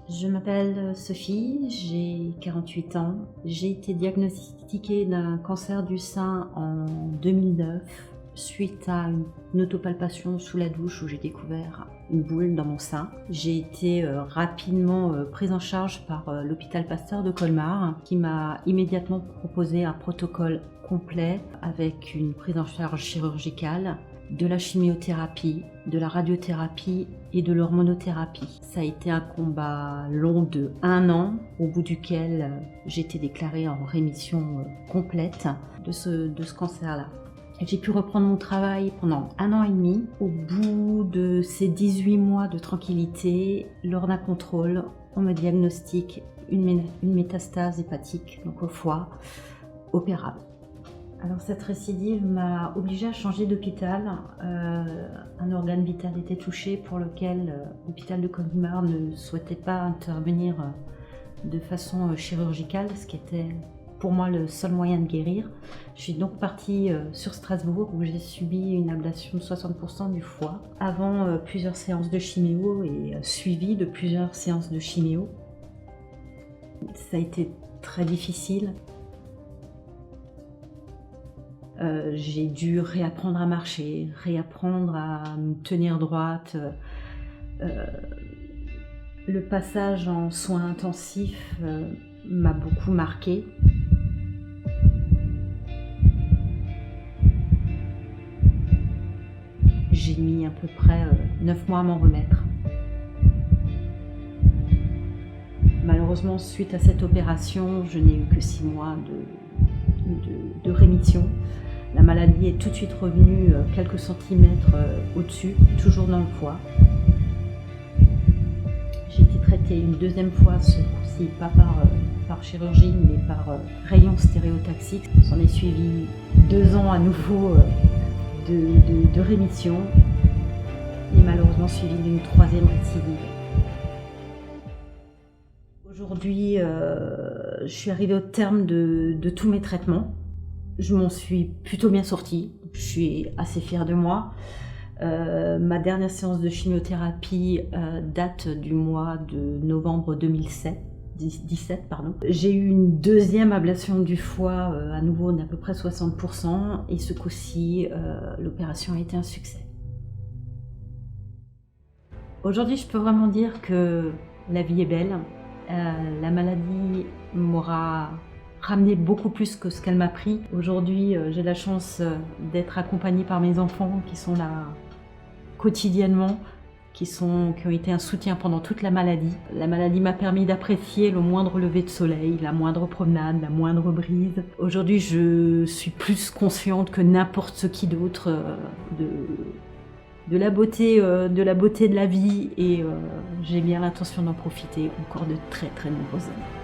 Je m'appelle Sophie, j'ai 48 ans. J'ai été diagnostiquée d'un cancer du sein en 2009 suite à une autopalpation sous la douche où j'ai découvert une boule dans mon sein. J'ai été rapidement prise en charge par l'hôpital Pasteur de Colmar qui m'a immédiatement proposé un protocole complet avec une prise en charge chirurgicale, de la chimiothérapie, de la radiothérapie et de l'hormonothérapie. Ça a été un combat long de 1 an, au bout duquel j'ai été déclarée en rémission complète de ce cancer-là. J'ai pu reprendre mon travail pendant 1 an et demi. Au bout de ces 18 mois de tranquillité, lors d'un contrôle, on me diagnostique une métastase hépatique, donc au foie, opérable. Alors cette récidive m'a obligée à changer d'hôpital. Un organe vital était touché pour lequel l'hôpital de Colmar ne souhaitait pas intervenir de façon chirurgicale, ce qui était pour moi le seul moyen de guérir. Je suis donc partie sur Strasbourg où j'ai subi une ablation de 60% du foie avant plusieurs séances de chiméo et suivi de plusieurs séances de chiméo. Ça a été très difficile. J'ai dû réapprendre à marcher, réapprendre à me tenir droite. Le passage en soins intensifs m'a beaucoup marquée. J'ai mis à peu près 9 mois à m'en remettre. Malheureusement, suite à cette opération, je n'ai eu que 6 mois de rémission. La maladie est tout de suite revenue quelques centimètres au-dessus, toujours dans le foie. J'ai été traitée une 2e fois, ce coup-ci pas par chirurgie, mais par rayon stéréotaxique. S'en est suivi 2 ans à nouveau de rémission et malheureusement suivi d'une 3e récidive. Aujourd'hui, je suis arrivée au terme de tous mes traitements. Je m'en suis plutôt bien sortie, je suis assez fière de moi. Ma dernière séance de chimiothérapie date du mois de novembre 2017. J'ai eu une 2e ablation du foie, à nouveau d'à peu près 60%, et ce coup-ci, l'opération a été un succès. Aujourd'hui, je peux vraiment dire que la vie est belle. La maladie m'aura ramené beaucoup plus que ce qu'elle m'a pris. Aujourd'hui, j'ai la chance d'être accompagnée par mes enfants qui sont là quotidiennement, qui ont été un soutien pendant toute la maladie. La maladie m'a permis d'apprécier le moindre lever de soleil, la moindre promenade, la moindre brise. Aujourd'hui, je suis plus consciente que n'importe qui d'autre de la beauté de la vie et j'ai bien l'intention d'en profiter encore de très très nombreuses années.